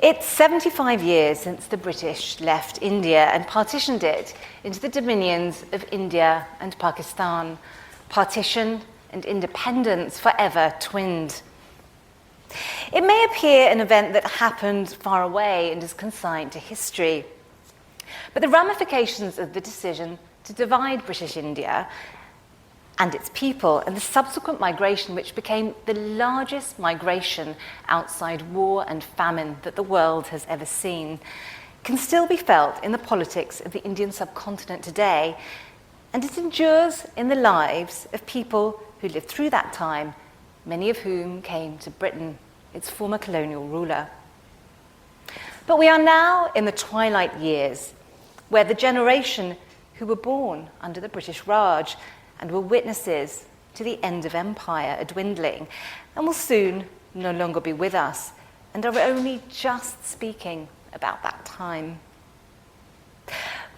It's 75 years since the British left India and partitioned it into the dominions of India and Pakistan. Partition and independence forever twinned. It may appear an event that happened far away and is consigned to history, but the ramifications of the decision to divide British India and its people, and the subsequent migration, which became the largest migration outside war and famine that the world has ever seen, can still be felt in the politics of the Indian subcontinent today, and it endures in the lives of people who lived through that time, many of whom came to Britain, its former colonial ruler. But we are now in the twilight years, where the generation who were born under the British Raj and were witnesses to the end of empire are dwindling and will soon no longer be with us and are only just speaking about that time.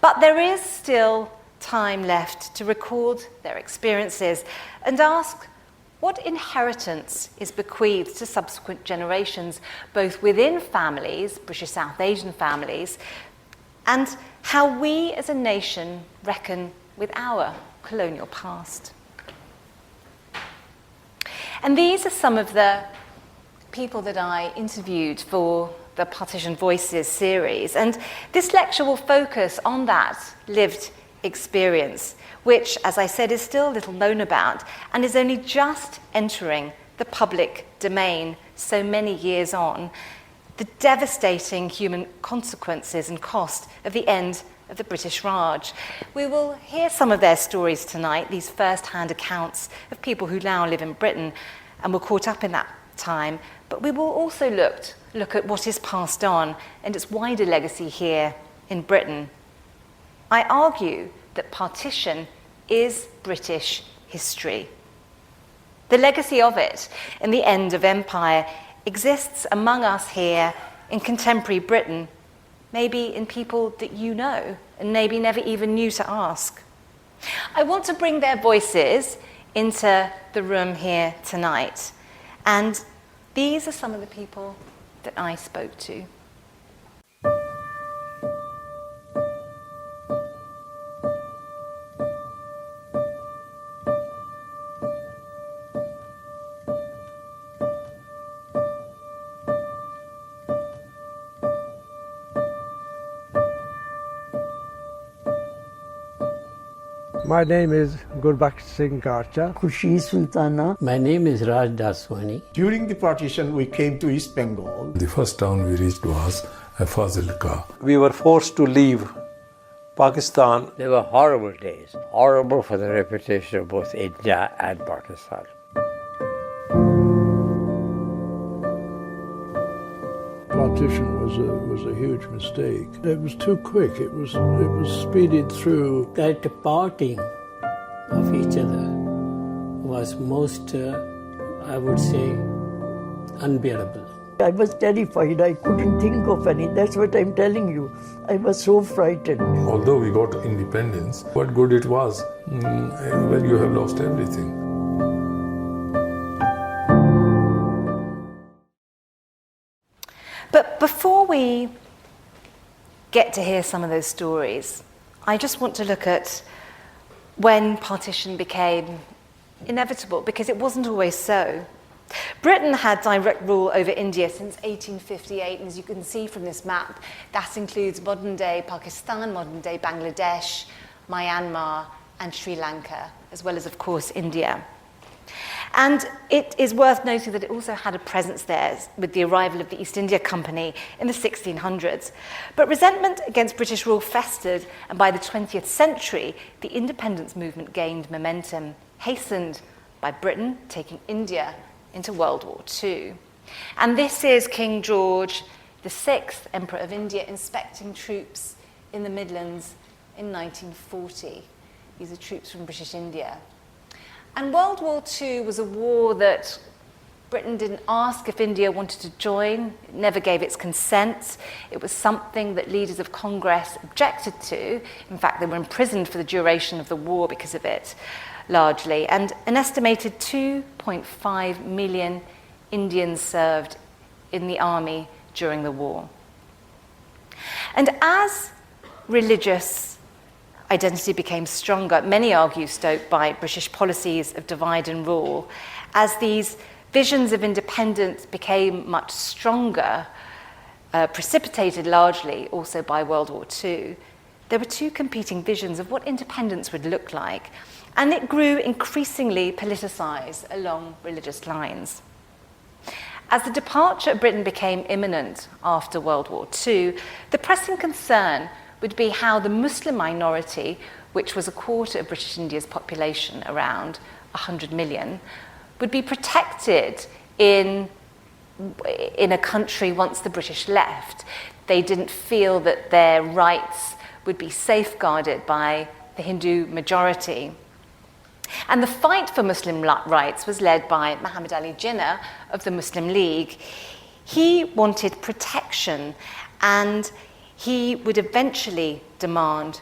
But there is still time left to record their experiences and ask what inheritance is bequeathed to subsequent generations, both within families, British South Asian families, and how we as a nation reckon with our colonial past. And these are some of the people that I interviewed for the Partition Voices series, and this lecture will focus on that lived experience, which, as I said, is still little known about and is only just entering the public domain so many years on, the devastating human consequences and cost of the end of the British Raj. We will hear some of their stories tonight, these first-hand accounts of people who now live in Britain and were caught up in that time, but we will also look at what is passed on and its wider legacy here in Britain. I argue that partition is British history. The legacy of it and the end of empire exists among us here in contemporary Britain, maybe in people that you know and maybe never even knew to ask. I want to bring their voices into the room here tonight, and these are some of the people that I spoke to. My name is Gurbaksh Singh Karcha. Khushi Sultana. My name is Raj Daswani. During the partition, we came to East Bengal. The first town we reached was Fazilka. We were forced to leave Pakistan. They were horrible days, horrible for the reputation of both India and Pakistan. Partition was a huge mistake. It was too quick. It was speeded through. That parting of each other was most, I would say, unbearable. I was terrified. I couldn't think of any. That's what I'm telling you. I was so frightened. Although we got independence, what good it was when you have lost everything. But before we get to hear some of those stories, I just want to look at when partition became inevitable, because it wasn't always so. Britain had direct rule over India since 1858, and as you can see from this map, that includes modern-day Pakistan, modern-day Bangladesh, Myanmar, and Sri Lanka, as well as, of course, India. And it is worth noting that it also had a presence there with the arrival of the East India Company in the 1600s. But resentment against British rule festered, and by the 20th century, the independence movement gained momentum, hastened by Britain taking India into World War II. And this is King George VI, Emperor of India, inspecting troops in the Midlands in 1940. These are troops from British India. And World War II was a war that Britain didn't ask if India wanted to join. It never gave its consent. It was something that leaders of Congress objected to. In fact, they were imprisoned for the duration of the war because of it, largely. And an estimated 2.5 million Indians served in the army during the war. And as religious identity became stronger, many argue stoked by British policies of divide and rule, as these visions of independence became much stronger, precipitated largely also by World War II, there were two competing visions of what independence would look like, and it grew increasingly politicised along religious lines. As the departure of Britain became imminent after World War II, the pressing concern would be how the Muslim minority, which was a quarter of British India's population, around 100 million, would be protected in a country once the British left. They didn't feel that their rights would be safeguarded by the Hindu majority. And the fight for Muslim rights was led by Muhammad Ali Jinnah of the Muslim League. He wanted protection, and he would eventually demand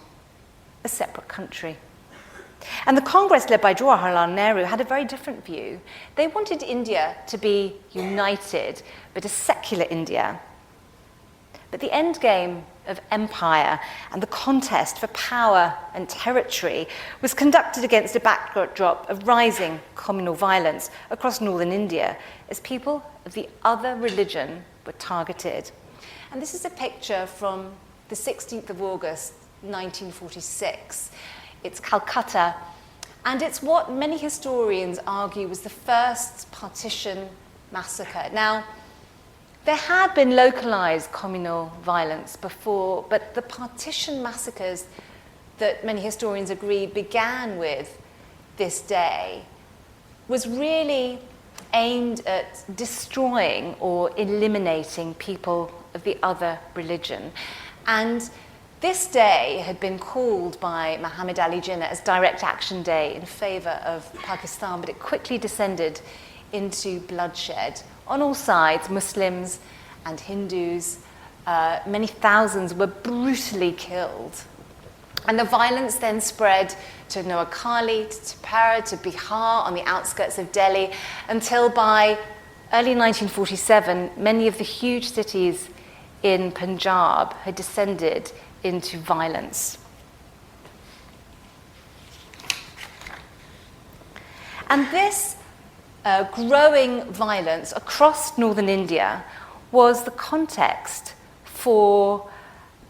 a separate country. And the Congress led by Jawaharlal Nehru had a very different view. They wanted India to be united, but a secular India. But the end game of empire and the contest for power and territory was conducted against a backdrop of rising communal violence across northern India as people of the other religion were targeted. And this is a picture from the 16th of August, 1946. It's Calcutta, and it's what many historians argue was the first partition massacre. Now, there had been localized communal violence before, but the partition massacres that many historians agree began with this day was really aimed at destroying or eliminating people of the other religion. And this day had been called by Muhammad Ali Jinnah as Direct Action Day in favor of Pakistan, but it quickly descended into bloodshed. On all sides, Muslims and Hindus, many thousands were brutally killed. And the violence then spread to Noakhali, to Para, to Bihar on the outskirts of Delhi, until by early 1947, many of the huge cities in Punjab had descended into violence. And this growing violence across northern India was the context for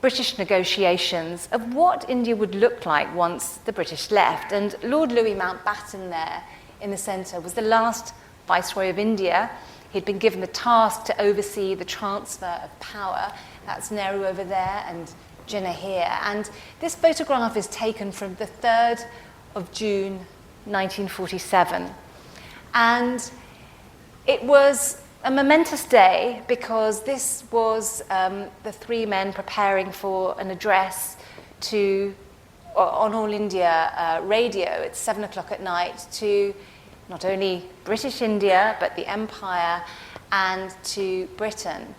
British negotiations of what India would look like once the British left. And Lord Louis Mountbatten there in the centre was the last Viceroy of India. He'd been given the task to oversee the transfer of power. That's Nehru over there and Jinnah here. And this photograph is taken from the 3rd of June 1947. And it was a momentous day because this was the three men preparing for an address on All India radio at 7 o'clock at night to not only British India, but the Empire and to Britain.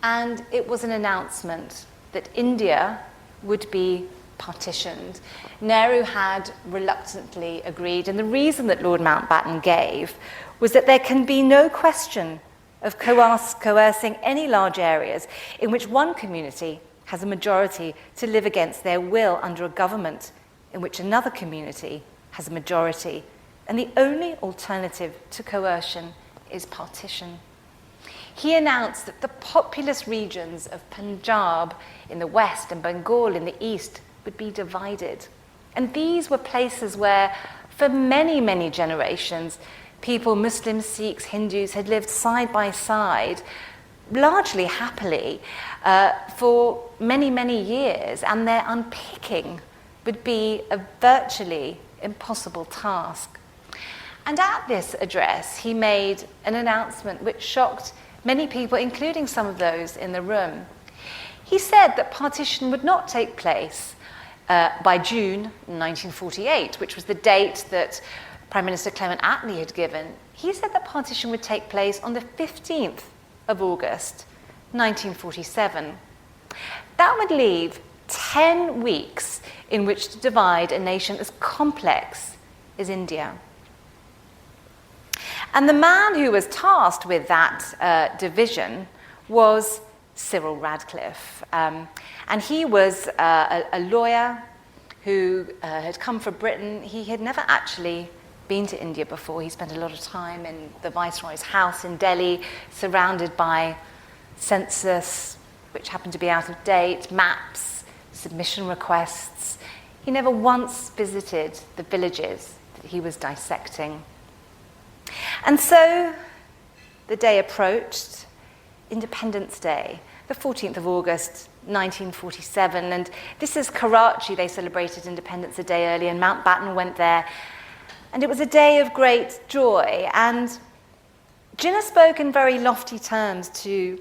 And it was an announcement that India would be partitioned. Nehru had reluctantly agreed, and the reason that Lord Mountbatten gave was that there can be no question of coercing any large areas in which one community has a majority to live against their will under a government in which another community has a majority, and the only alternative to coercion is partition. He announced that the populous regions of Punjab in the west and Bengal in the east would be divided. And these were places where, for many, many generations, people, Muslims, Sikhs, Hindus, had lived side by side, largely happily, for many, many years, and their unpicking would be a virtually impossible task. And at this address, he made an announcement which shocked many people, including some of those in the room. He said that partition would not take place by June 1948, which was the date that Prime Minister Clement Attlee had given. He said that partition would take place on the 15th of August 1947. That would leave 10 weeks in which to divide a nation as complex as India. And the man who was tasked with that division was Cyril Radcliffe. And he was a lawyer who had come from Britain. He had never actually been to India before. He spent a lot of time in the Viceroy's house in Delhi, surrounded by census, which happened to be out of date, maps, submission requests. He never once visited the villages that he was dissecting. And so the day approached, Independence Day, the 14th of August, 1947. And this is Karachi. They celebrated Independence a day early, and Mountbatten went there. And it was a day of great joy. And Jinnah spoke in very lofty terms to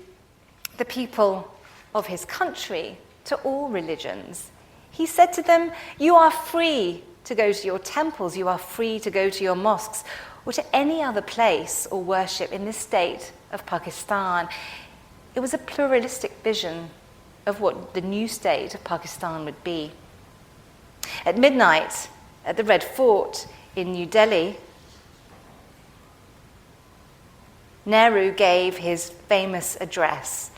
the people of his country, to all religions. He said to them, "You are free to go to your temples, you are free to go to your mosques, or to any other place or worship in this state of Pakistan." It was a pluralistic vision of what the new state of Pakistan would be. At midnight, at the Red Fort in New Delhi, Nehru gave his famous address.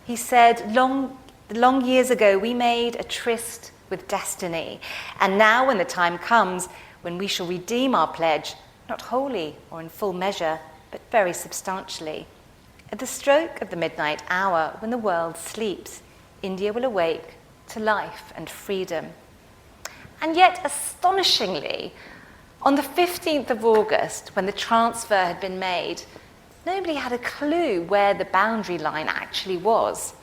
He said, long years ago, we made a tryst with destiny, and now when the time comes when we shall redeem our pledge, not wholly or in full measure, but very substantially. At the stroke of the midnight hour, when the world sleeps, India will awake to life and freedom. And yet, astonishingly, on the 15th of August, when the transfer had been made, nobody had a clue where the boundary line actually was.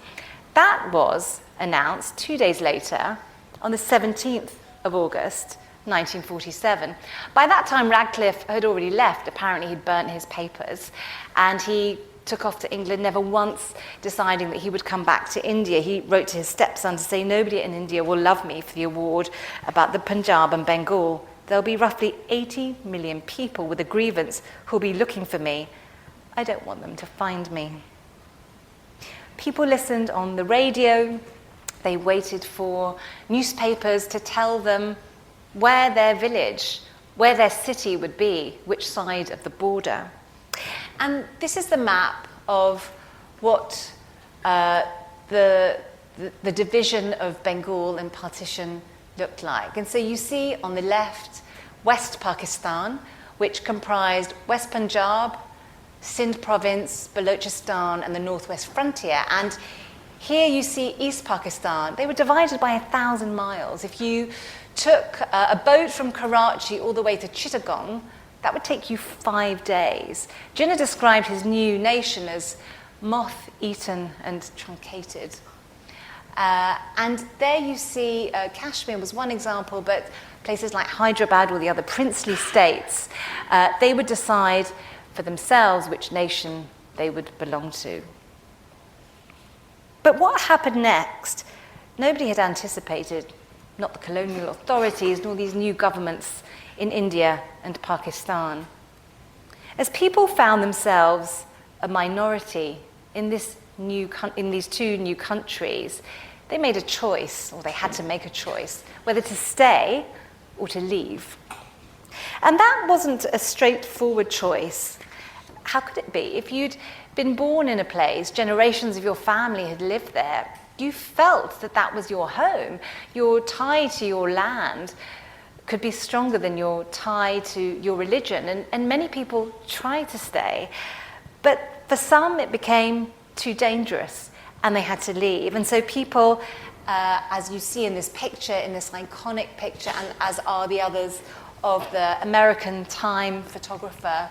That was announced 2 days later, on the 17th of August, 1947. By that time, Radcliffe had already left. Apparently, he'd burnt his papers, and he took off to England, never once deciding that he would come back to India. He wrote to his stepson to say, "Nobody in India will love me for the award about the Punjab and Bengal. There'll be roughly 80 million people with a grievance who'll be looking for me. I don't want them to find me." People listened on the radio. They waited for newspapers to tell them where their village, where their city would be, which side of the border. And this is the map of what the division of Bengal and partition looked like. And so you see on the left, West Pakistan, which comprised West Punjab, Sindh province, Balochistan, and the northwest frontier. And here you see East Pakistan. They were divided by 1,000 miles. If you took a boat from Karachi all the way to Chittagong, that would take you 5 days. Jinnah described his new nation as moth-eaten and truncated. And there you see Kashmir was one example, but places like Hyderabad or the other princely states, they would decide for themselves which nation they would belong to. But what happened next, nobody had anticipated, not the colonial authorities, nor these new governments in India and Pakistan. As people found themselves a minority in these two new countries, they made a choice, or they had to make a choice, whether to stay or to leave. And that wasn't a straightforward choice. How could it be? If you'd been born in a place, generations of your family had lived there, you felt that that was your home. Your tie to your land could be stronger than your tie to your religion. And many people tried to stay. But for some, it became too dangerous, and they had to leave. And so people, as you see in this picture, in this iconic picture, and as are the others of the American Time photographer,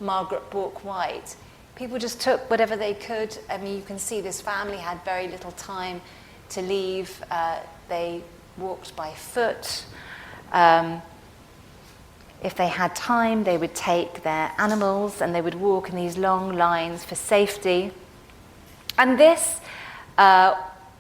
Margaret Bourke-White, people just took whatever they could. I mean, you can see this family had very little time to leave. They walked by foot. If they had time, they would take their animals and they would walk in these long lines for safety. And this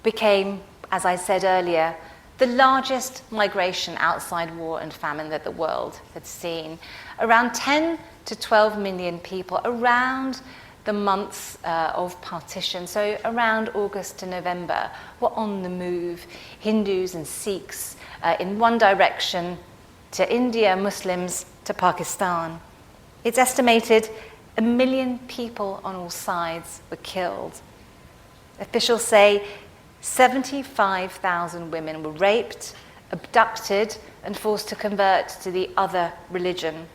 became, as I said earlier, the largest migration outside war and famine that the world had seen. Around 10 to 12 million people around the months of partition, so around August to November, were on the move. Hindus and Sikhs in one direction to India, Muslims to Pakistan. It's estimated 1 million people on all sides were killed. Officials say 75,000 women were raped, abducted, and forced to convert to the other religion.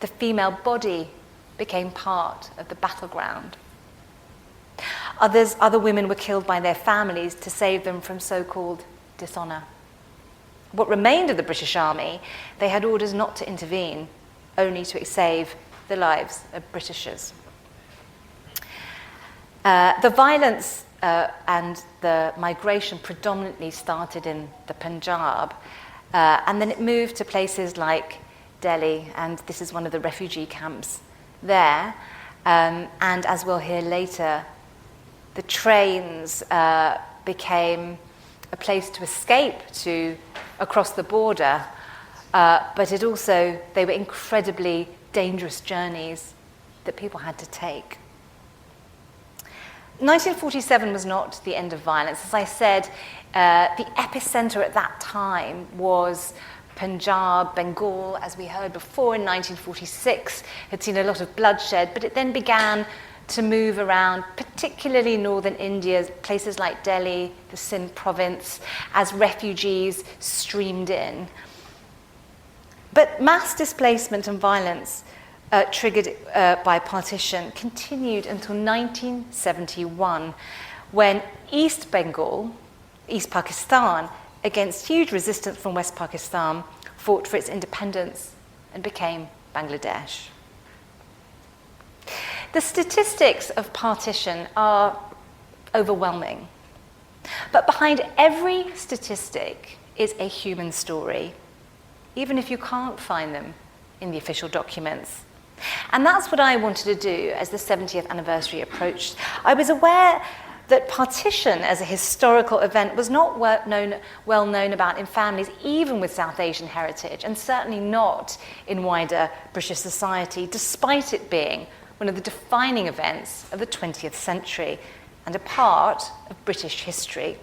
The female body became part of the battleground. Other women were killed by their families to save them from so-called dishonor. What remained of the British Army, they had orders not to intervene, only to save the lives of Britishers. The violence and the migration predominantly started in the Punjab, and then it moved to places like Delhi, and this is one of the refugee camps there. And as we'll hear later, the trains became a place to escape to across the border, but they were incredibly dangerous journeys that people had to take. 1947 was not the end of violence. As I said, the epicenter at that time was Punjab, Bengal, as we heard before in 1946, had seen a lot of bloodshed, but it then began to move around, particularly northern India, places like Delhi, the Sindh province, as refugees streamed in. But mass displacement and violence triggered by partition continued until 1971, when East Bengal, East Pakistan, against huge resistance from West Pakistan, fought for its independence and became Bangladesh. The statistics of partition are overwhelming, but behind every statistic is a human story, even if you can't find them in the official documents. And that's what I wanted to do as the 70th anniversary approached. I was aware that partition as a historical event was not well known about in families, even with South Asian heritage, and certainly not in wider British society, despite it being one of the defining events of the 20th century and a part of British history.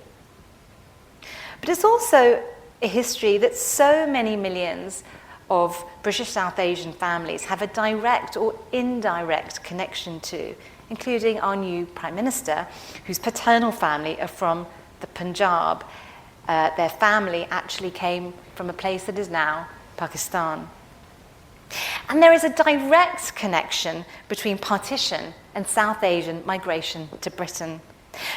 But it's also a history that so many millions of British South Asian families have a direct or indirect connection to, including our new Prime Minister, whose paternal family are from the Punjab. Their family actually came from a place that is now Pakistan. And there is a direct connection between partition and South Asian migration to Britain.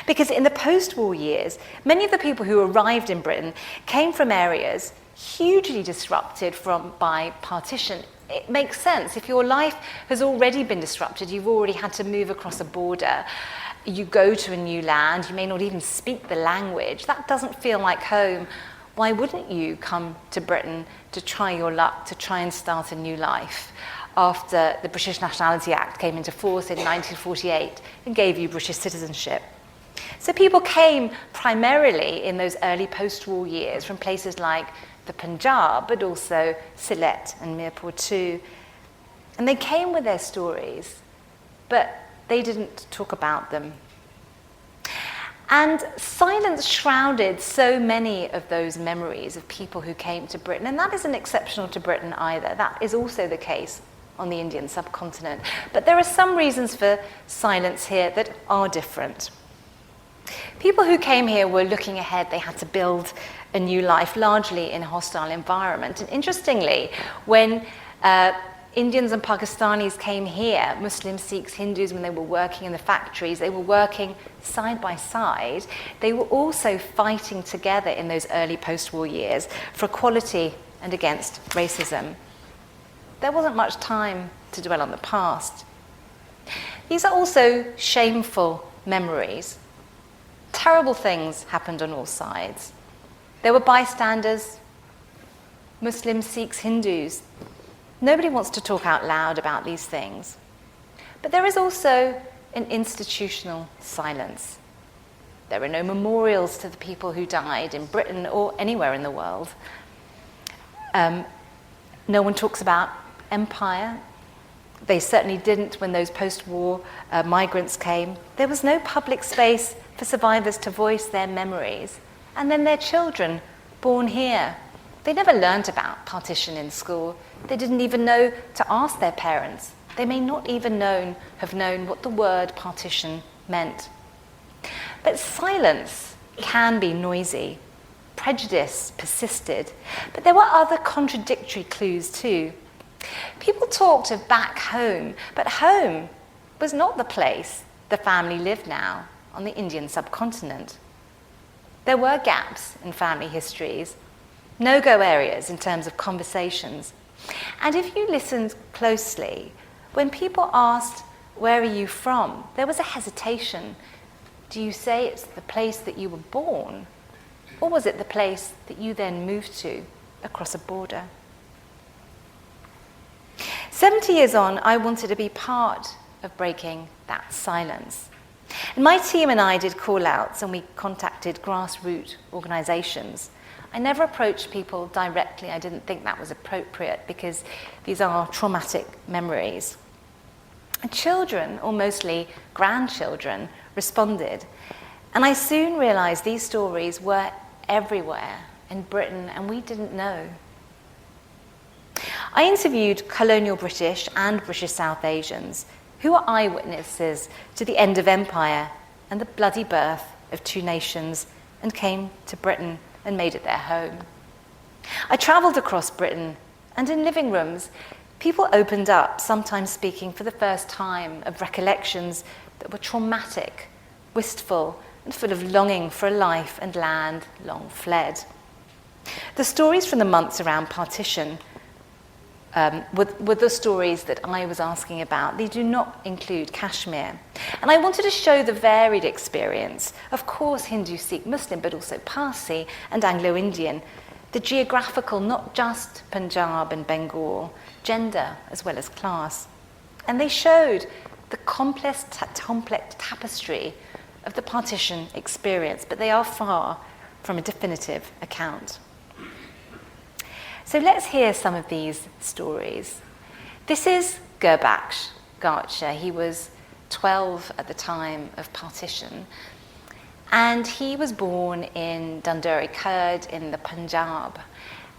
Because in the post-war years, many of the people who arrived in Britain came from areas hugely disrupted by partition. It makes sense. If your life has already been disrupted, you've already had to move across a border, you go to a new land, you may not even speak the language, that doesn't feel like home. Why wouldn't you come to Britain to try your luck, to try and start a new life after the British Nationality Act came into force in 1948 and gave you British citizenship? So people came primarily in those early post-war years from places like the Punjab, but also Sylhet and Mirpur too. And they came with their stories, but they didn't talk about them. And silence shrouded so many of those memories of people who came to Britain, and that isn't exceptional to Britain either. That is also the case on the Indian subcontinent. But there are some reasons for silence here that are different. People who came here were looking ahead. They had to build a new life, largely in a hostile environment. And interestingly, when Indians and Pakistanis came here, Muslims, Sikhs, Hindus, when they were working in the factories, they were working side by side. They were also fighting together in those early post-war years for equality and against racism. There wasn't much time to dwell on the past. These are also shameful memories. Terrible things happened on all sides. There were bystanders, Muslims, Sikhs, Hindus. Nobody wants to talk out loud about these things. But there is also an institutional silence. There are no memorials to the people who died in Britain or anywhere in the world. No one talks about empire. They certainly didn't when those post-war migrants came. There was no public space for survivors to voice their memories. And then their children, born here, they never learned about partition in school. They didn't even know to ask their parents. They may not even have known what the word partition meant. But silence can be noisy. Prejudice persisted. But there were other contradictory clues too. People talked of back home, but home was not the place the family lived now on the Indian subcontinent. There were gaps in family histories, no-go areas in terms of conversations. And if you listened closely, when people asked, "Where are you from?" there was a hesitation. Do you say it's the place that you were born? Or was it the place that you then moved to across a border? 70 years on, I wanted to be part of breaking that silence. And my team and I did call-outs and we contacted grassroots organisations. I never approached people directly. I didn't think that was appropriate because these are traumatic memories. And children, or mostly grandchildren, responded. And I soon realised these stories were everywhere in Britain and we didn't know. I interviewed colonial British and British South Asians who were eyewitnesses to the end of empire and the bloody birth of two nations and came to Britain and made it their home. I travelled across Britain and in living rooms, people opened up, sometimes speaking for the first time of recollections that were traumatic, wistful, and full of longing for a life and land long fled. The stories from the months around partition were the stories that I was asking about. They do not include Kashmir. And I wanted to show the varied experience, of course Hindu, Sikh, Muslim, but also Parsi and Anglo-Indian, the geographical, not just Punjab and Bengal, gender as well as class. And they showed the complex tapestry of the partition experience, but they are far from a definitive account. So let's hear some of these stories. This is Gurbaksh Garcha. He was 12 at the time of partition, and he was born in Dunduri Khurd in the Punjab.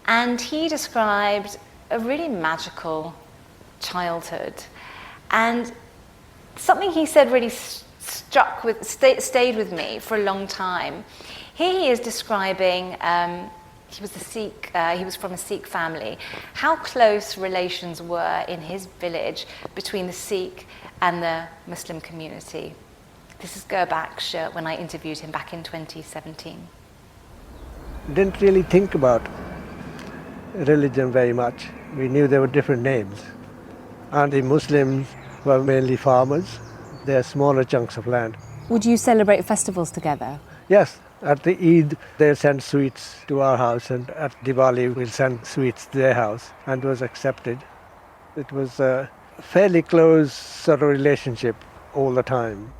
And he described a really magical childhood. And something he said really stayed with me for a long time. Here he is describing, he was from a Sikh family, how close relations were in his village between the Sikh and the Muslim community. This is Gurbaksh when I interviewed him back in 2017. Didn't really think about religion very much. We knew there were different names. And the Muslims were mainly farmers. They had smaller chunks of land. Would you celebrate festivals together? Yes, at the Eid they'll send sweets to our house, and at Diwali we'll send sweets to their house, and it was accepted. It was a fairly close sort of relationship all the time.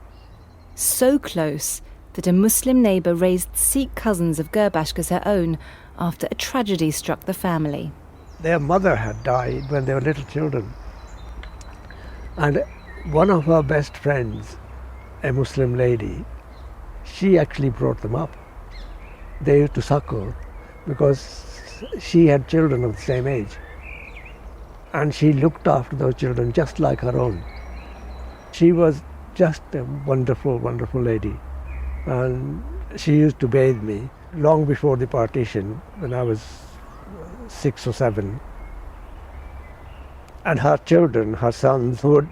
So close that a Muslim neighbour raised Sikh cousins of Gurbaksh as her own after a tragedy struck the family. Their mother had died when they were little children. And one of our best friends, a Muslim lady, she actually brought them up. They used to suckle because she had children of the same age. And she looked after those children just like her own. She was just a wonderful, wonderful lady. And she used to bathe me long before the partition, when I was 6 or 7. And her children, her sons, would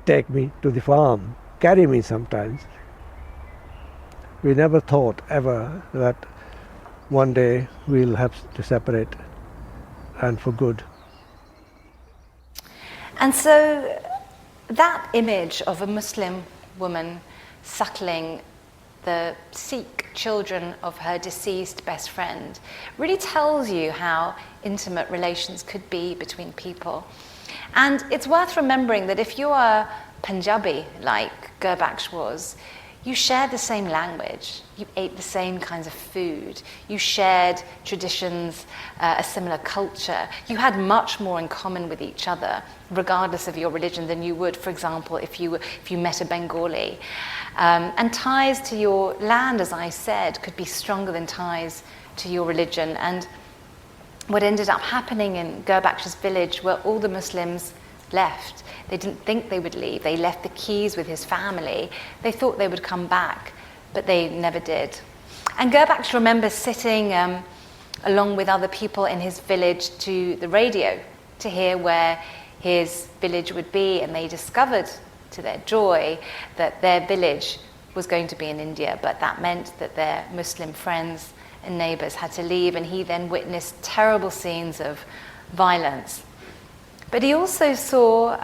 take me to the farm, carry me sometimes. We never thought ever that one day we'll have to separate, and for good. And so that image of a Muslim woman suckling the Sikh children of her deceased best friend really tells you how intimate relations could be between people. And it's worth remembering that if you are Punjabi, like Gurbaksh was, you shared the same language, you ate the same kinds of food, you shared traditions, a similar culture. You had much more in common with each other, regardless of your religion, than you would, for example, if you met a Bengali. And ties to your land, as I said, could be stronger than ties to your religion. And what ended up happening in Gurbaksh's village were all the Muslims left. They didn't think they would leave. They left the keys with his family. They thought they would come back. but they never did. And Gurbakhsh remembers sitting along with other people in his village to the radio to hear where his village would be, and they discovered, to their joy, that their village was going to be in India, but that meant that their Muslim friends and neighbours had to leave, and he then witnessed terrible scenes of violence. But he also saw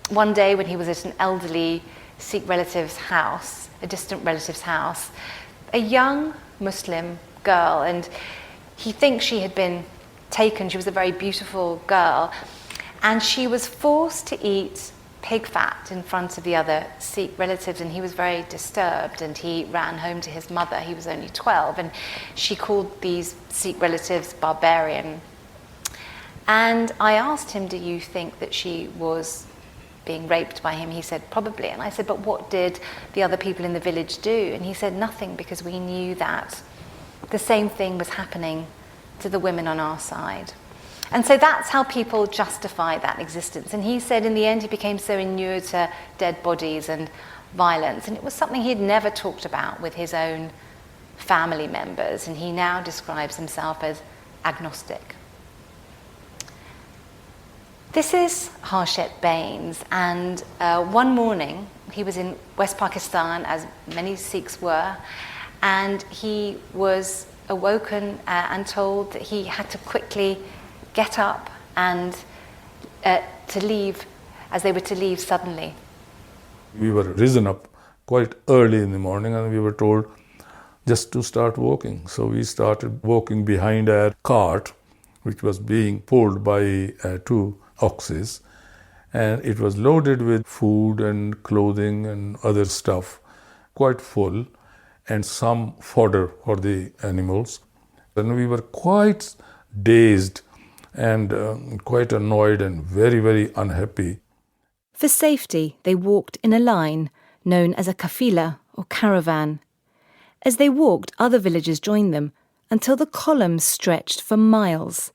one day when he was at an elderly Sikh relative's house, a distant relative's house, a young Muslim girl, and he thinks she had been taken. She was a very beautiful girl, and she was forced to eat pig fat in front of the other Sikh relatives, and he was very disturbed, and he ran home to his mother. He was only 12, and she called these Sikh relatives barbarian. And I asked him, do you think that she was being raped by him? He said, probably. And I said, but what did the other people in the village do? And he said, nothing, because we knew that the same thing was happening to the women on our side. And so that's how people justify that existence. And he said in the end he became so inured to dead bodies and violence, and it was something he'd never talked about with his own family members, and he now describes himself as agnostic. This is Harshit Bains, and one morning he was in West Pakistan, as many Sikhs were, and he was awoken and told that he had to quickly get up and to leave, as they were to leave suddenly. We were risen up quite early in the morning, and we were told just to start walking. So we started walking behind a cart which was being pulled by 2 oxes, and it was loaded with food and clothing and other stuff, quite full, and some fodder for the animals. And we were quite dazed and quite annoyed and very, very unhappy. For safety, they walked in a line known as a kafila or caravan. As they walked, other villagers joined them until the columns stretched for miles.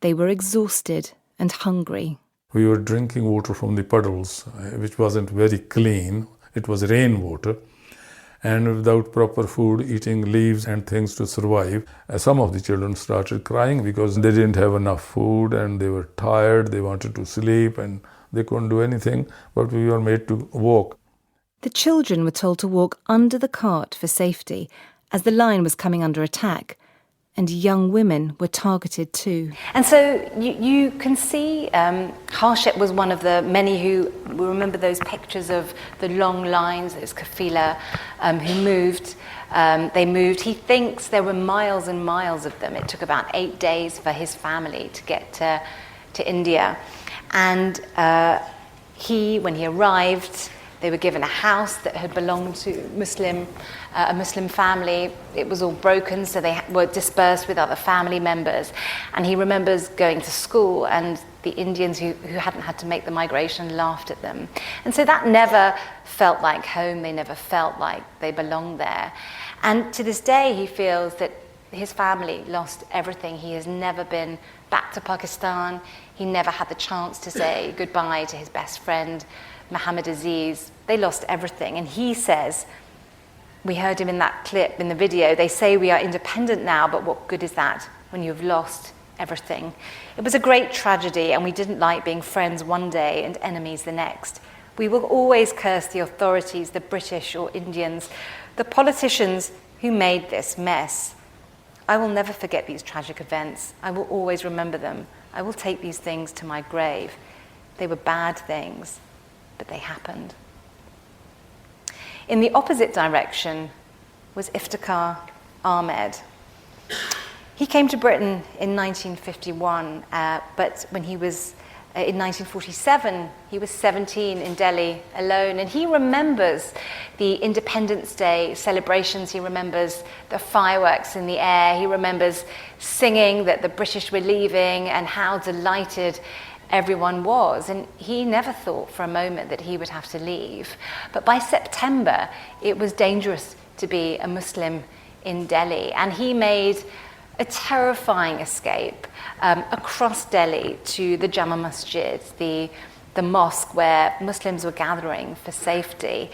They were exhausted and hungry. We were drinking water from the puddles, which wasn't very clean. It was rainwater. And without proper food, eating leaves and things to survive. Some of the children started crying because they didn't have enough food and they were tired, they wanted to sleep and they couldn't do anything, but we were made to walk. The children were told to walk under the cart for safety as the line was coming under attack, and young women were targeted too. And so you can see Harshit was one of the many who remember those pictures of the long lines, those kafila who moved. They moved. He thinks there were miles and miles of them. It took about 8 days for his family to get to India. And when he arrived, they were given a house that had belonged to a Muslim family. It was all broken, so they were dispersed with other family members. And he remembers going to school, and the Indians who hadn't had to make the migration laughed at them. And so that never felt like home. They never felt like they belonged there. And to this day, he feels that his family lost everything. He has never been back to Pakistan. He never had the chance to say goodbye to his best friend, Muhammad Aziz. They lost everything. And he says, we heard him in that clip, in the video, they say we are independent now, but what good is that when you've lost everything? It was a great tragedy, and we didn't like being friends one day and enemies the next. We will always curse the authorities, the British or Indians, the politicians who made this mess. I will never forget these tragic events. I will always remember them. I will take these things to my grave. They were bad things, but they happened. In the opposite direction was Iftikhar Ahmed. He came to Britain in 1951, but when he was in 1947, he was 17 in Delhi alone, and he remembers the Independence Day celebrations. He remembers the fireworks in the air. He remembers singing that the British were leaving and how delighted everyone was, and he never thought for a moment that he would have to leave. But by September, it was dangerous to be a Muslim in Delhi, and he made a terrifying escape across Delhi to the Jama Masjid, the the mosque where Muslims were gathering for safety.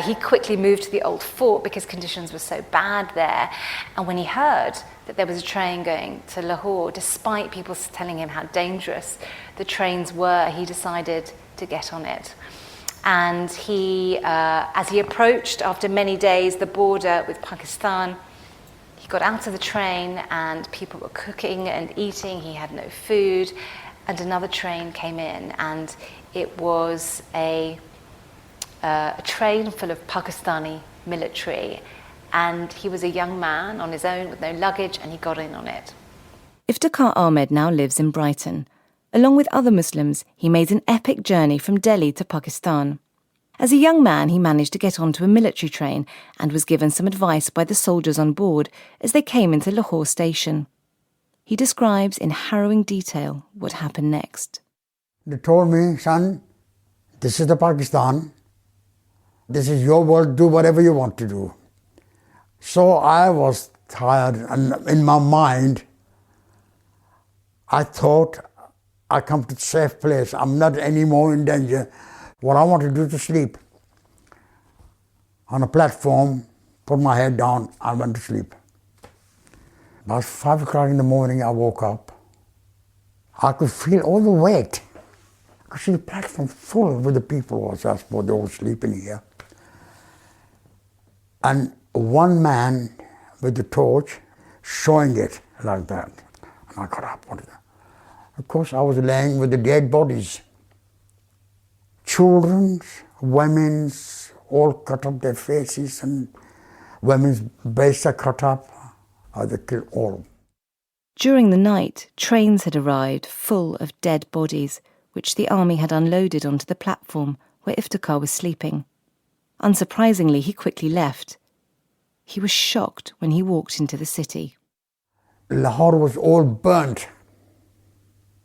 He quickly moved to the old fort because conditions were so bad there. And when he heard that there was a train going to Lahore, despite people telling him how dangerous the trains were, he decided to get on it. And he, as he approached after many days the border with Pakistan, he got out of the train and people were cooking and eating. He had no food. And another train came in, and it was a train full of Pakistani military. And he was a young man on his own with no luggage, and he got in on it. Iftikhar Ahmed now lives in Brighton. Along with other Muslims, he made an epic journey from Delhi to Pakistan. As a young man, he managed to get onto a military train and was given some advice by the soldiers on board as they came into Lahore station. He describes in harrowing detail what happened next. They told me, son, this is the Pakistan. This is your world, do whatever you want to do. So I was tired, and in my mind, I thought, I come to a safe place. I'm not anymore in danger. What I want to do is to sleep. On a platform, put my head down, I went to sleep. About 5 o'clock in the morning, I woke up. I could feel all the weight. I could see the platform full with the people. I suppose they were sleeping here. And one man with the torch showing it like that. And I got up. Of course, I was laying with the dead bodies. Children's, women's, all cut up their faces, and women's breasts are cut up. They killed all. During the night, trains had arrived full of dead bodies, which the army had unloaded onto the platform where Iftikhar was sleeping. Unsurprisingly, he quickly left. He was shocked when he walked into the city. Lahore was all burnt.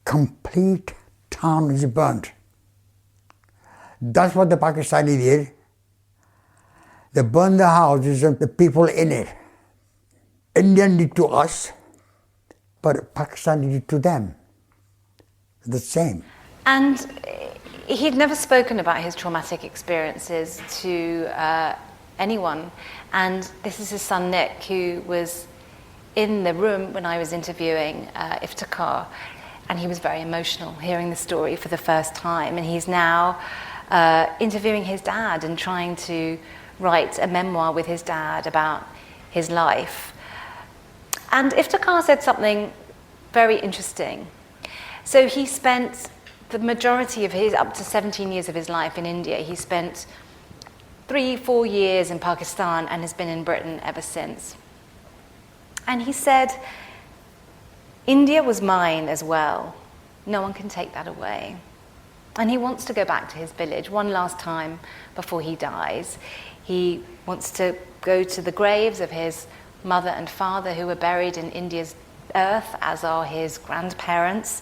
Complete town is burnt. That's what the Pakistani did. They burned the houses and the people in it. Indian did to us, but Pakistan did to them. The same. And he'd never spoken about his traumatic experiences to anyone. And this is his son Nick, who was in the room when I was interviewing Iftikhar, and he was very emotional hearing the story for the first time. And he's now interviewing his dad and trying to write a memoir with his dad about his life. And Iftikhar said something very interesting. So he spent the majority of his, up to 17 years of his life in India. He spent 3-4 years in Pakistan and has been in Britain ever since. And he said, India was mine as well. No one can take that away. And he wants to go back to his village one last time before he dies. He wants to go to the graves of his mother and father who were buried in India's earth, as are his grandparents.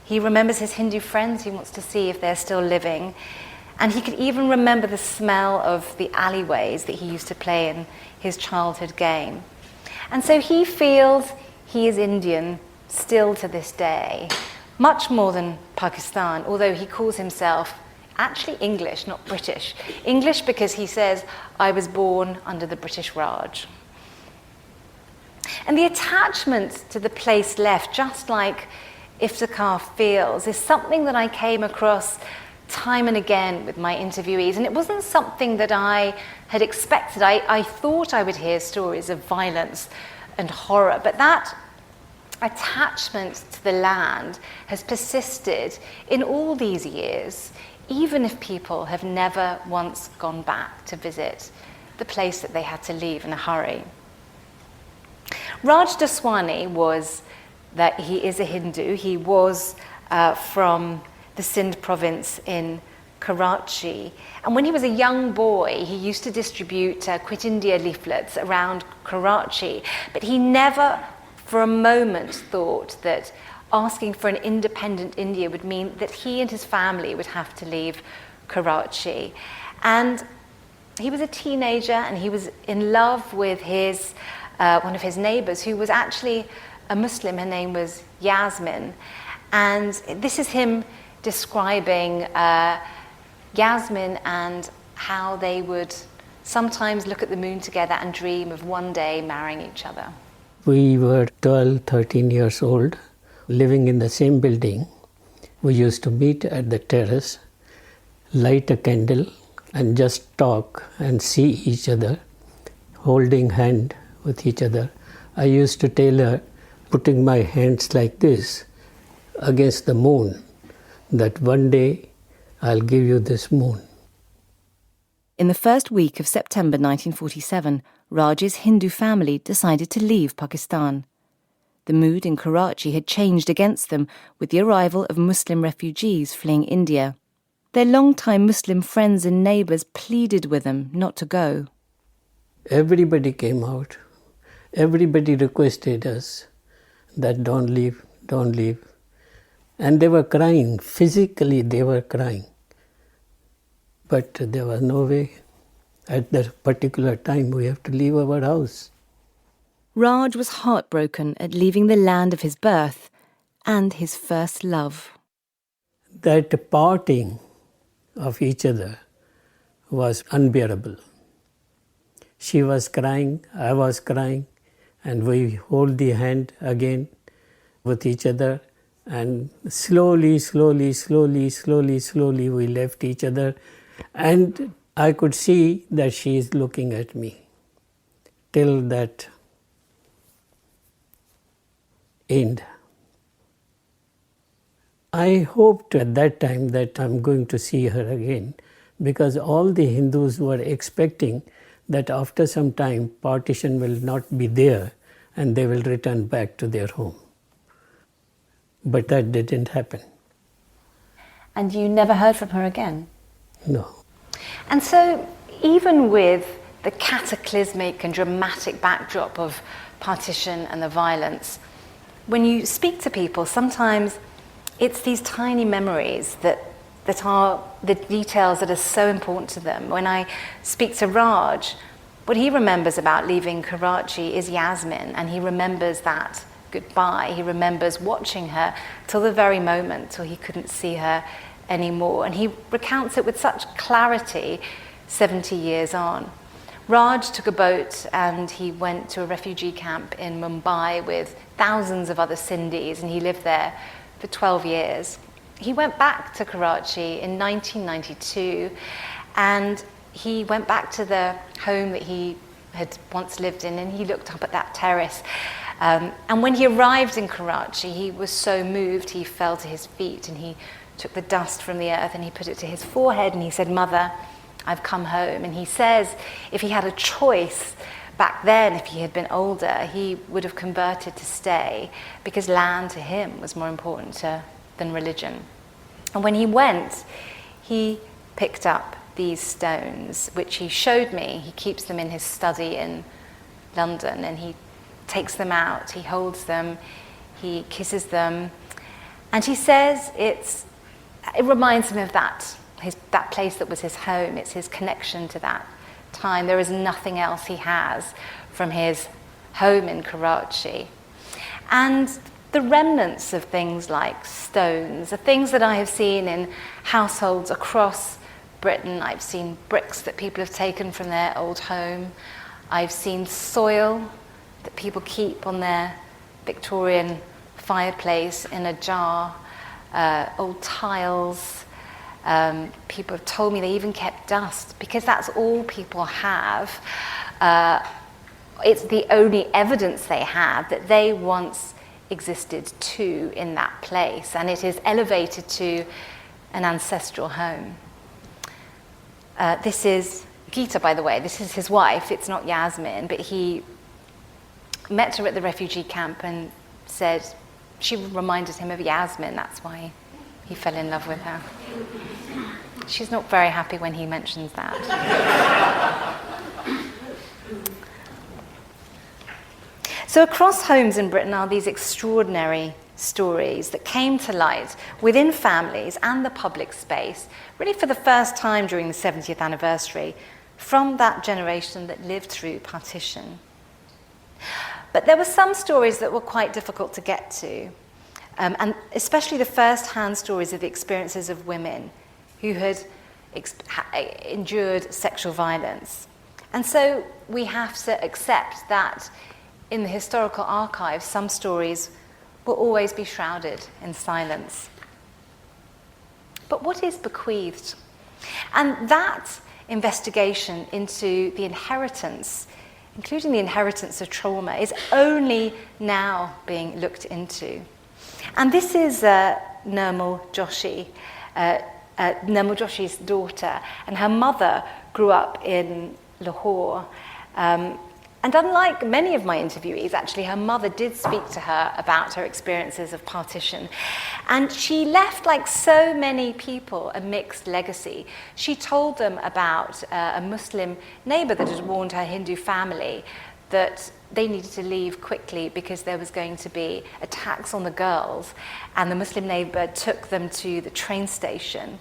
He remembers his Hindu friends. He wants to see if they're still living. And he could even remember the smell of the alleyways that he used to play in his childhood game. And so he feels he is Indian still to this day, much more than Pakistan, although he calls himself actually English, not British. English because he says, I was born under the British Raj. And the attachment to the place left, just like Iftikhar feels, is something that I came across time and again with my interviewees. And it wasn't something that I had expected. I thought I would hear stories of violence and horror, but that attachment to the land has persisted in all these years, even if people have never once gone back to visit the place that they had to leave in a hurry. Raj Daswani he is a Hindu. He was from the Sindh province in Karachi. And when he was a young boy, he used to distribute Quit India leaflets around Karachi. But he never for a moment thought that asking for an independent India would mean that he and his family would have to leave Karachi. And he was a teenager and he was in love with his one of his neighbors who was actually a Muslim. Her name was Yasmin. And this is him describing Yasmin and how they would sometimes look at the moon together and dream of one day marrying each other. We were 12, 13 years old, living in the same building. We used to meet at the terrace, light a candle, and just talk and see each other, holding hand with each other. I used to tell her, putting my hands like this against the moon, that one day I'll give you this moon. In the first week of September 1947, Raj's Hindu family decided to leave Pakistan. The mood in Karachi had changed against them with the arrival of Muslim refugees fleeing India. Their long-time Muslim friends and neighbours pleaded with them not to go. Everybody came out. Everybody requested us that don't leave, don't leave. And they were crying. Physically, they were crying. But there was no way. At that particular time, we have to leave our house. Raj was heartbroken at leaving the land of his birth and his first love. That parting of each other was unbearable. She was crying, I was crying, and we hold the hand again with each other, and slowly we left each other, and I could see that she is looking at me till that end. I hoped at that time that I'm going to see her again, because all the Hindus were expecting that after some time partition will not be there and they will return back to their home. But that didn't happen. And you never heard from her again? No. And so, even with the cataclysmic and dramatic backdrop of partition and the violence, when you speak to people, sometimes it's these tiny memories that are the details that are so important to them. When I speak to Raj, what he remembers about leaving Karachi is Yasmin, and he remembers that goodbye. He remembers watching her till the very moment, till he couldn't see her anymore. And he recounts it with such clarity 70 years on. Raj took a boat and he went to a refugee camp in Mumbai with thousands of other Sindhis, and he lived there for 12 years. He went back to Karachi in 1992, and he went back to the home that he had once lived in, and he looked up at that terrace. And when he arrived in Karachi, he was so moved, he fell to his feet and he took the dust from the earth and he put it to his forehead and he said, "Mother, I've come home." And he says if he had a choice back then, if he had been older, he would have converted to stay, because land to him was more important than religion. And when he went, he picked up these stones, which he showed me. He keeps them in his study in London, and he takes them out, he holds them, he kisses them, and he says it reminds him of that place that was his home. It's his connection to that time. There is nothing else he has from his home in Karachi. And the remnants of things like stones are things that I have seen in households across Britain. I've seen bricks that people have taken from their old home. I've seen soil that people keep on their Victorian fireplace in a jar, old tiles. People have told me they even kept dust, because that's all people have. It's the only evidence they have that they once existed too in that place, and it is elevated to an ancestral home. This is Geeta, by the way. This is his wife. It's not Yasmin, but he met her at the refugee camp and said she reminded him of Yasmin. That's why he fell in love with her. She's not very happy when he mentions that. So across homes in Britain are these extraordinary stories that came to light within families and the public space, really for the first time during the 70th anniversary, from that generation that lived through partition. But there were some stories that were quite difficult to get to. and especially the first-hand stories of the experiences of women who had endured sexual violence. And so we have to accept that in the historical archive, some stories will always be shrouded in silence. But what is bequeathed? And that investigation into the inheritance, including the inheritance of trauma, is only now being looked into. And this is Nirmal Joshi, Nirmal Joshi's daughter, and her mother grew up in Lahore. And unlike many of my interviewees, actually, her mother did speak to her about her experiences of partition. And she left, like so many people, a mixed legacy. She told them about a Muslim neighbor that had warned her Hindu family that they needed to leave quickly because there was going to be attacks on the girls. And the Muslim neighbor took them to the train station.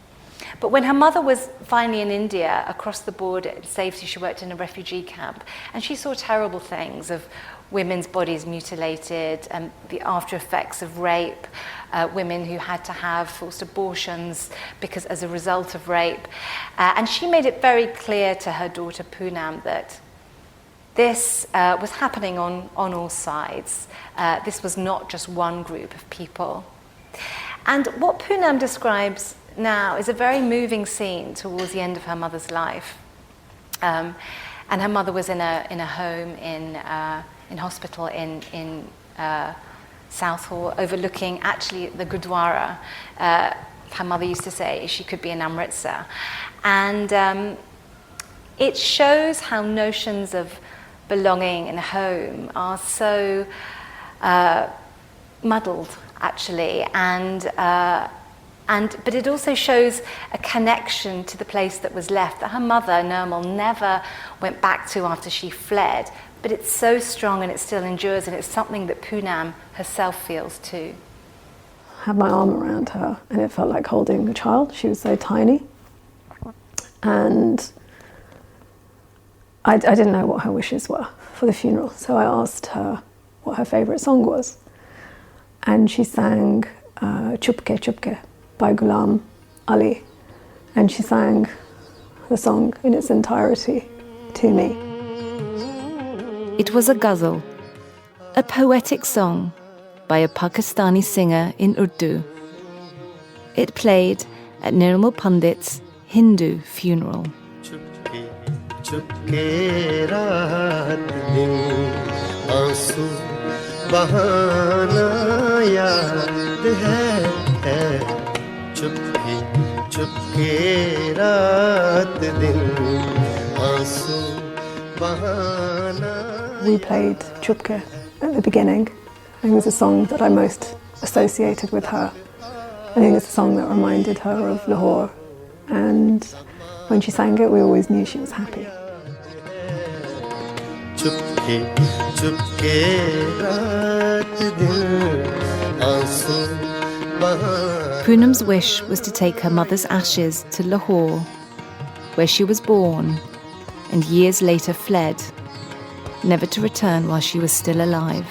But when her mother was finally in India, across the border in safety, she worked in a refugee camp, and she saw terrible things of women's bodies mutilated and the after effects of rape, women who had to have forced abortions because as a result of rape. And she made it very clear to her daughter Poonam that this was happening on all sides. This was not just one group of people. And what Poonam describes now is a very moving scene towards the end of her mother's life. And her mother was in a home in hospital in Southall, overlooking actually the Gurdwara. Her mother used to say she could be in Amritsar. And it shows how notions of belonging in a home are so muddled, actually, but it also shows a connection to the place that was left that her mother, Nirmal, never went back to after she fled. But it's so strong and it still endures, and it's something that Poonam herself feels too. I had my arm around her and it felt like holding a child. She was so tiny. And I didn't know what her wishes were for the funeral. So I asked her what her favourite song was. And she sang Chupke Chupke by Ghulam Ali, and she sang the song in its entirety to me. It was a ghazal, a poetic song by a Pakistani singer in Urdu. It played at Nirmal Pandit's Hindu funeral. We played Chupke at the beginning. I think it was a song that I most associated with her. I think it's a song that reminded her of Lahore. And when she sang it, we always knew she was happy. Poonam's wish was to take her mother's ashes to Lahore, where she was born and years later fled, never to return while she was still alive.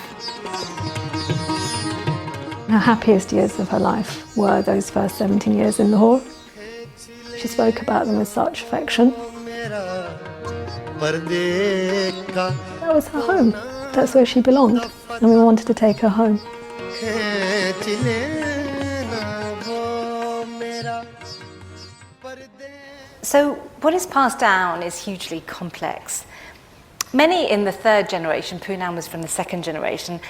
Her happiest years of her life were those first 17 years in Lahore. She spoke about them with such affection. That was her home. That's where she belonged, and we wanted to take her home. So what is passed down is hugely complex. Many in the third generation, Poonam was from the second generation,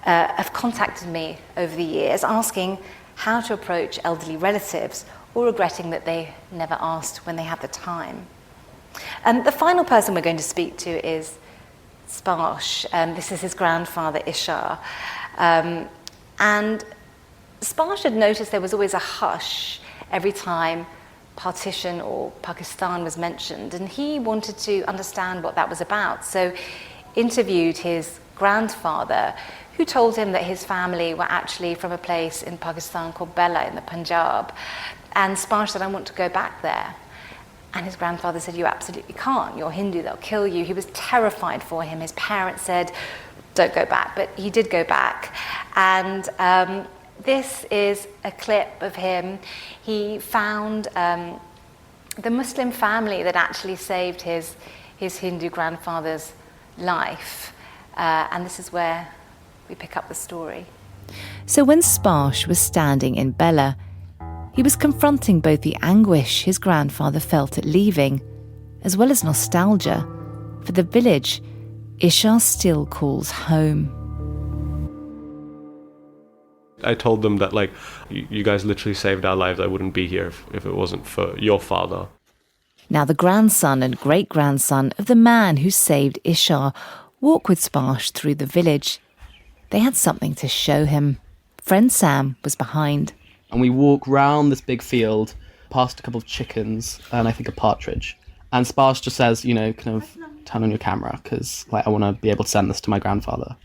have contacted me over the years asking how to approach elderly relatives or regretting that they never asked when they had the time. And the final person we're going to speak to is Sparsh. This is his grandfather, Ishar. And Sparsh had noticed there was always a hush every time partition or Pakistan was mentioned, and he wanted to understand what that was about. So interviewed his grandfather, who told him that his family were actually from a place in Pakistan called Bella in the Punjab. And Sparsh said, I want to go back there. And his grandfather said, you absolutely can't. You're Hindu, they'll kill you. He was terrified for him. His parents said, don't go back. But he did go back. And This is a clip of him. He found the Muslim family that actually saved his Hindu grandfather's life. And this is where we pick up the story. So when Sparsh was standing in Bella, he was confronting both the anguish his grandfather felt at leaving, as well as nostalgia for the village Ishar still calls home. I told them that, like, you guys literally saved our lives. I wouldn't be here if it wasn't for your father. Now the grandson and great-grandson of the man who saved Ishar walk with Sparsh through the village. They had something to show him. Friend Sam was behind. And we walk round this big field, past a couple of chickens, and I think a partridge. And Sparsh just says, you know, kind of, turn on your camera, because, like, I want to be able to send this to my grandfather.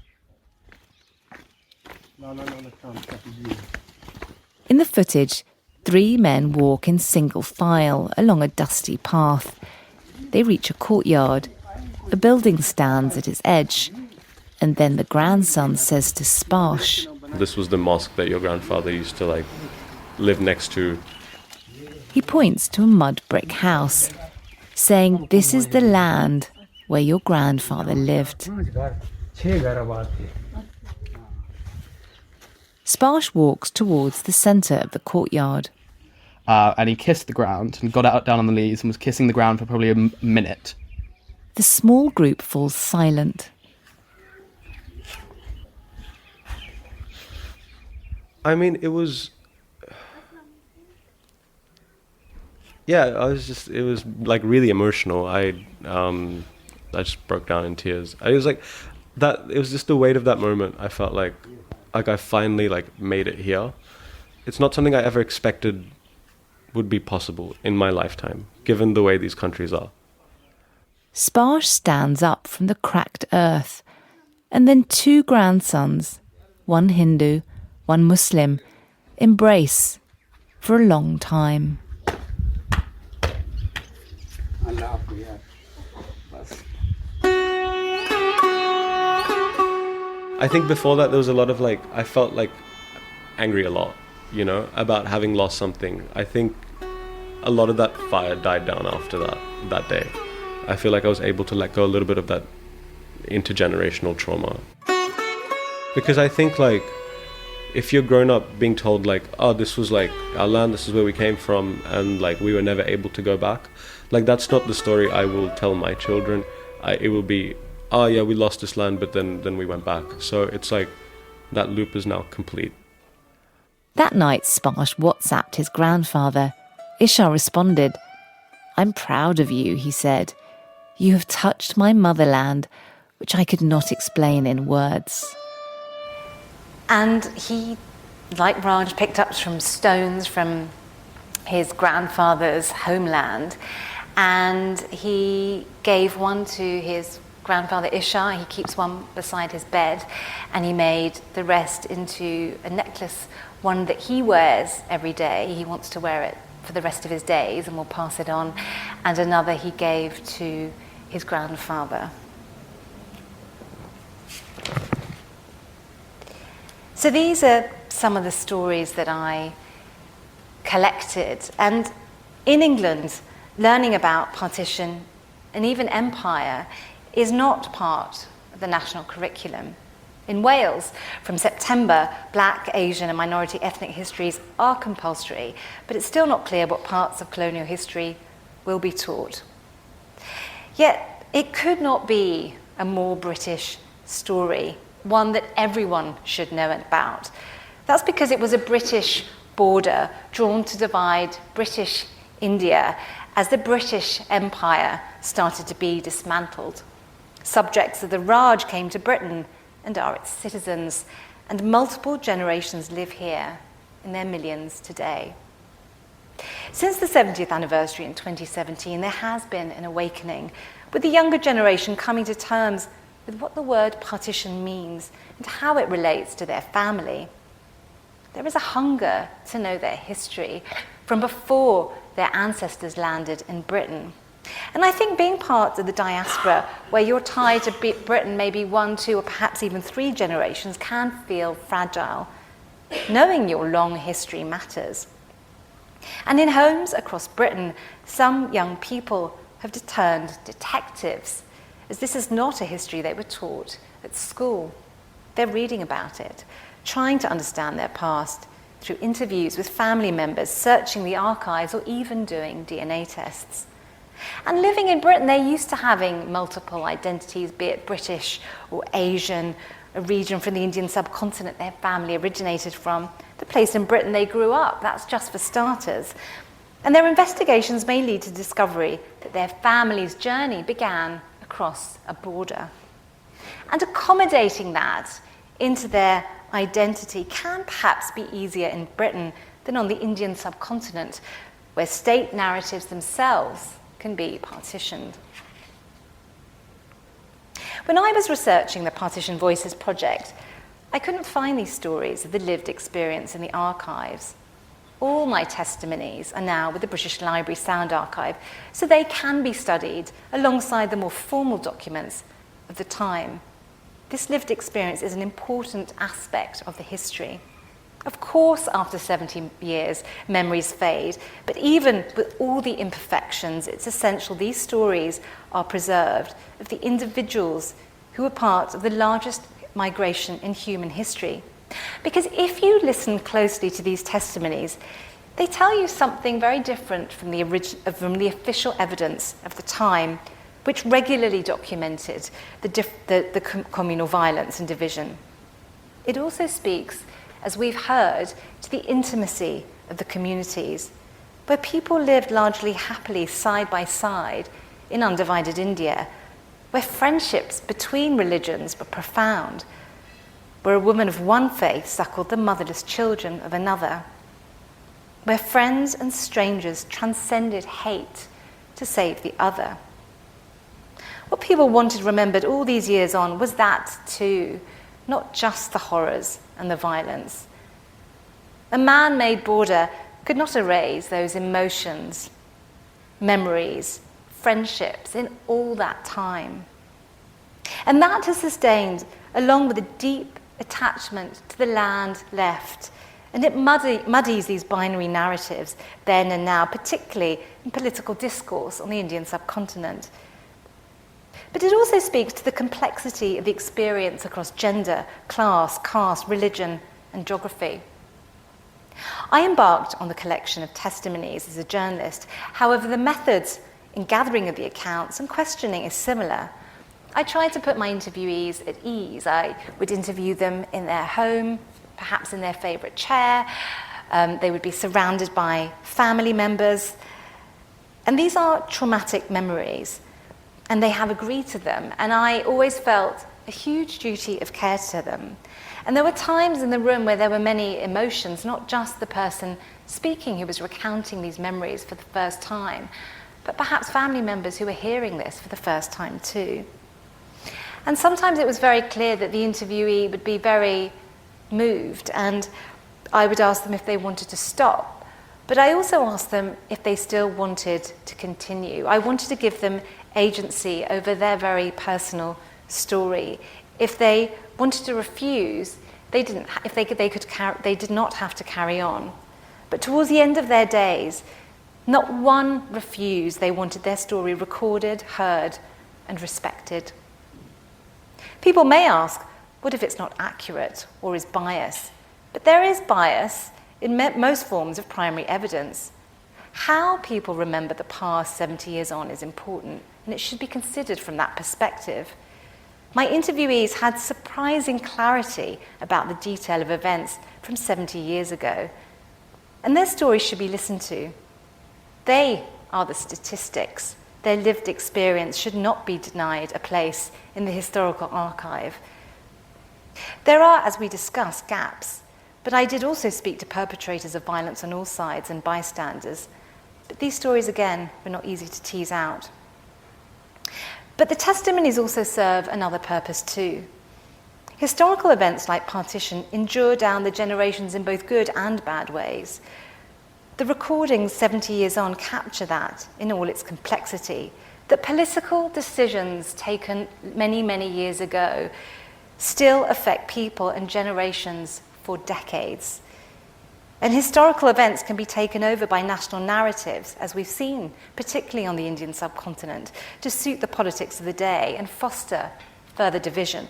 In the footage, 3 men walk in single file along a dusty path. They reach a courtyard. A building stands at its edge. And then the grandson says to Sparsh, This was the mosque that your grandfather used to, like, live next to. He points to a mud brick house, saying this is the land where your grandfather lived. Sparsh walks towards the centre of the courtyard. And he kissed the ground and got out down on the knees and was kissing the ground for probably a minute. The small group falls silent. I mean, it was... Yeah, it was, like, really emotional. I just broke down in tears. It was like, it was just the weight of that moment. I felt like I finally, like, made it here. It's not something I ever expected would be possible in my lifetime, given the way these countries are. Sparsh stands up from the cracked earth, and then 2 grandsons, one Hindu, one Muslim, embrace for a long time. I think before that there was a lot of, like, I felt like angry a lot, you know, about having lost something. I think a lot of that fire died down after that day. I feel like I was able to let go a little bit of that intergenerational trauma. Because I think, like, if you're grown up being told, like, oh, this was, like, our land, this is where we came from, and, like, we were never able to go back, like, that's not the story I will tell my children. It will be, oh, yeah, we lost this land, but then we went back. So it's like, that loop is now complete. That night, Sparsh WhatsApped his grandfather. Ishar responded, I'm proud of you, he said. You have touched my motherland, which I could not explain in words. And he, like Raj, picked up some stones from his grandfather's homeland, and he gave one to his grandfather Ishar. He keeps one beside his bed, and he made the rest into a necklace, one that he wears every day. He wants to wear it for the rest of his days and will pass it on, and another he gave to his grandfather. So these are some of the stories that I collected, and in England, learning about partition and even empire is not part of the national curriculum. In Wales, from September, Black, Asian and minority ethnic histories are compulsory, but it's still not clear what parts of colonial history will be taught. Yet, it could not be a more British story, one that everyone should know about. That's because it was a British border drawn to divide British India as the British Empire started to be dismantled. Subjects of the Raj came to Britain and are its citizens, and multiple generations live here in their millions today. Since the 70th anniversary in 2017, there has been an awakening, with the younger generation coming to terms with what the word partition means and how it relates to their family. There is a hunger to know their history from before their ancestors landed in Britain. And I think being part of the diaspora, where you're tied to Britain maybe 1, 2, or perhaps even 3 generations, can feel fragile. Knowing your long history matters. And in homes across Britain, some young people have turned detectives, as this is not a history they were taught at school. They're reading about it, trying to understand their past through interviews with family members, searching the archives, or even doing DNA tests. And living in Britain, they're used to having multiple identities, be it British or Asian, a region from the Indian subcontinent their family originated from, the place in Britain they grew up, that's just for starters. And their investigations may lead to discovery that their family's journey began across a border. And accommodating that into their identity can perhaps be easier in Britain than on the Indian subcontinent, where state narratives themselves can be partitioned. When I was researching the Partition Voices project, I couldn't find these stories of the lived experience in the archives. All my testimonies are now with the British Library Sound Archive, so they can be studied alongside the more formal documents of the time. This lived experience is an important aspect of the history. Of course, after 70 years, memories fade, but even with all the imperfections, it's essential these stories are preserved of the individuals who were part of the largest migration in human history. Because if you listen closely to these testimonies, they tell you something very different from the official evidence of the time, which regularly documented the communal violence and division. It also speaks, as we've heard, to the intimacy of the communities, where people lived largely happily side by side in undivided India, where friendships between religions were profound, where a woman of one faith suckled the motherless children of another, where friends and strangers transcended hate to save the other. What people wanted remembered all these years on was that too, not just the horrors and the violence. A man-made border could not erase those emotions, memories, friendships in all that time. And that has sustained, along with a deep attachment to the land left, and it muddies these binary narratives then and now, particularly in political discourse on the Indian subcontinent. But it also speaks to the complexity of the experience across gender, class, caste, religion, and geography. I embarked on the collection of testimonies as a journalist. However, the methods in gathering of the accounts and questioning is similar. I tried to put my interviewees at ease. I would interview them in their home, perhaps in their favourite chair. They would be surrounded by family members. And these are traumatic memories, and they have agreed to them. And I always felt a huge duty of care to them. And there were times in the room where there were many emotions, not just the person speaking who was recounting these memories for the first time, but perhaps family members who were hearing this for the first time too. And sometimes it was very clear that the interviewee would be very moved, and I would ask them if they wanted to stop. But I also asked them if they still wanted to continue. I wanted to give them agency over their very personal story. If they wanted to refuse, they did not have to carry on. But towards the end of their days, not one refused. They wanted their story recorded, heard, and respected. People may ask, what if it's not accurate or is bias? But there is bias in most forms of primary evidence. How people remember the past 70 years on is important, and it should be considered from that perspective. My interviewees had surprising clarity about the detail of events from 70 years ago, and their stories should be listened to. They are the statistics. Their lived experience should not be denied a place in the historical archive. There are, as we discussed, gaps, but I did also speak to perpetrators of violence on all sides and bystanders. But these stories, again, were not easy to tease out. But the testimonies also serve another purpose too. Historical events like Partition endure down the generations in both good and bad ways. The recordings 70 years on capture that in all its complexity, that political decisions taken many, many years ago still affect people and generations for decades. And historical events can be taken over by national narratives, as we've seen, particularly on the Indian subcontinent, to suit the politics of the day and foster further division.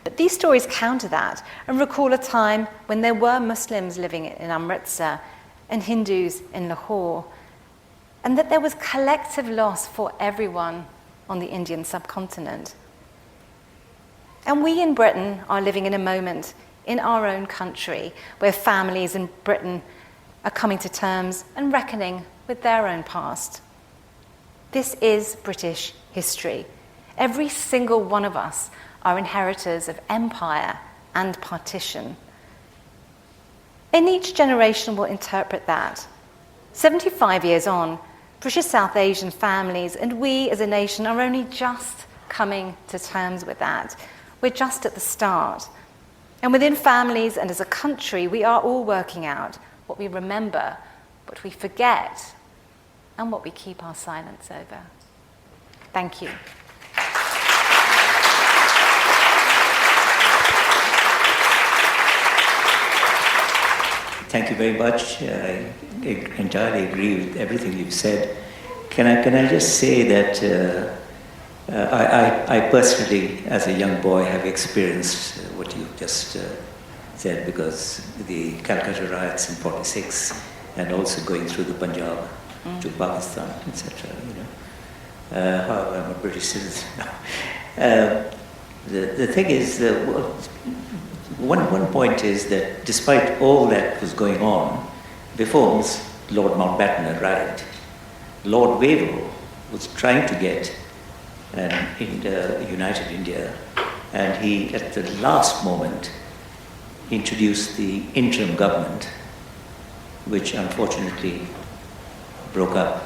But these stories counter that and recall a time when there were Muslims living in Amritsar and Hindus in Lahore, and that there was collective loss for everyone on the Indian subcontinent. And we in Britain are living in a moment in our own country where families in Britain are coming to terms and reckoning with their own past. This is British history. Every single one of us are inheritors of empire and partition. And each generation will interpret that. 75 years on, British South Asian families and we as a nation are only just coming to terms with that. We're just at the start. And within families and as a country, we are all working out what we remember, what we forget, and what we keep our silence over. Thank you. Thank you very much. I entirely agree with everything you've said. Can I just say that I personally, as a young boy, have experienced what you've just said, because the Calcutta riots in '46, and also going through the Punjab to Pakistan, etc. However, I'm a British citizen now. The thing is, one point is that despite all that was going on, before Lord Mountbatten arrived, Lord Wavell was trying to get a united India, and he, at the last moment, introduced the interim government, which unfortunately broke up.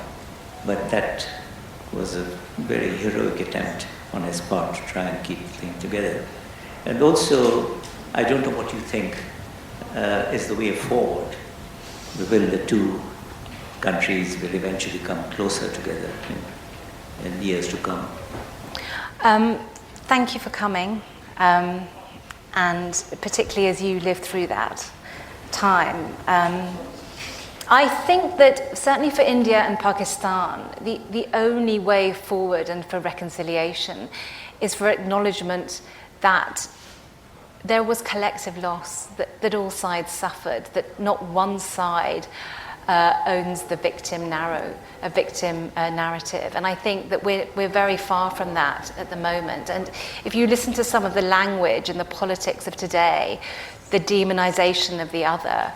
But that was a very heroic attempt on his part to try and keep the thing together. And also, I don't know what you think is the way forward. Will the two countries will eventually come closer together in years to come? Thank you for coming, and particularly as you lived through that time. I think that certainly for India and Pakistan, the only way forward and for reconciliation is for acknowledgement that there was collective loss, that all sides suffered, that not one side owns the victim narrative. And I think that we're very far from that at the moment. And if you listen to some of the language and the politics of today, the demonization of the other,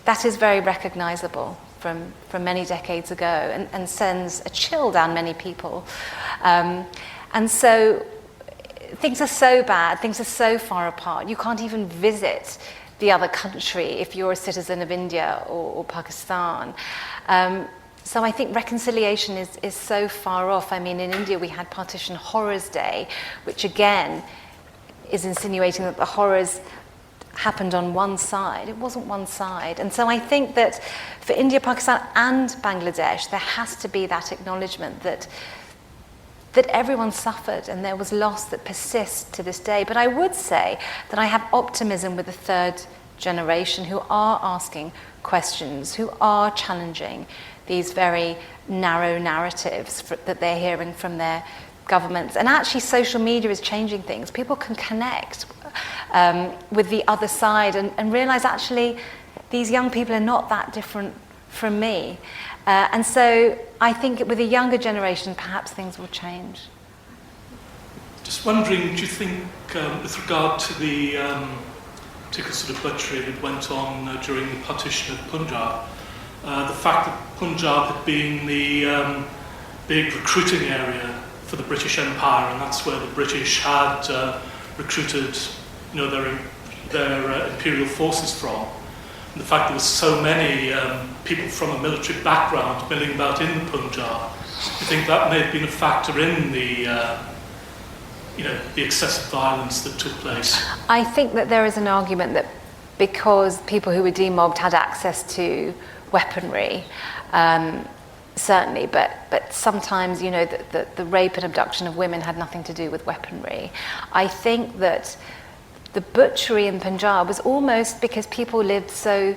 that is very recognizable from many decades ago, and sends a chill down many people. And so things are so bad, things are so far apart, you can't even visit the other country if you're a citizen of India or Pakistan. So I think reconciliation is so far off. I mean, in India we had Partition Horrors Day, which again is insinuating that the horrors happened on one side. It wasn't one side. And so I think that for India, Pakistan and Bangladesh, there has to be that acknowledgement that everyone suffered and there was loss that persists to this day. But I would say that I have optimism with the third generation who are asking questions, who are challenging these very narrow narratives that they're hearing from their governments. And actually social media is changing things. People can connect with the other side and realize actually these young people are not that different from me. And so I think with a younger generation, perhaps things will change. Just wondering, do you think, with regard to the particular sort of butchery that went on during the partition of Punjab, the fact that Punjab had been the big recruiting area for the British Empire, and that's where the British had recruited, their imperial forces from. And the fact there were so many people from a military background milling about in the Punjab, I think that may have been a factor in the excessive violence that took place. I think that there is an argument that because people who were demobbed had access to weaponry, certainly, but sometimes, the rape and abduction of women had nothing to do with weaponry. I think that the butchery in Punjab was almost because people lived so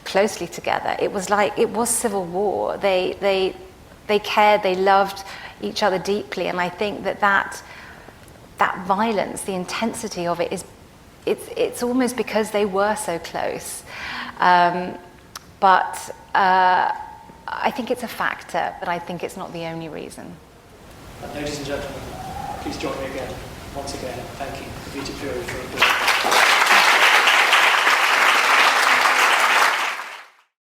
closely together. It was like, it was civil war. They cared, they loved each other deeply, and I think that violence, the intensity of it, it's almost because they were so close. But I think it's a factor, but I think it's not the only reason. Ladies and gentlemen, please join me again, once again, thanking Kavita Puri for a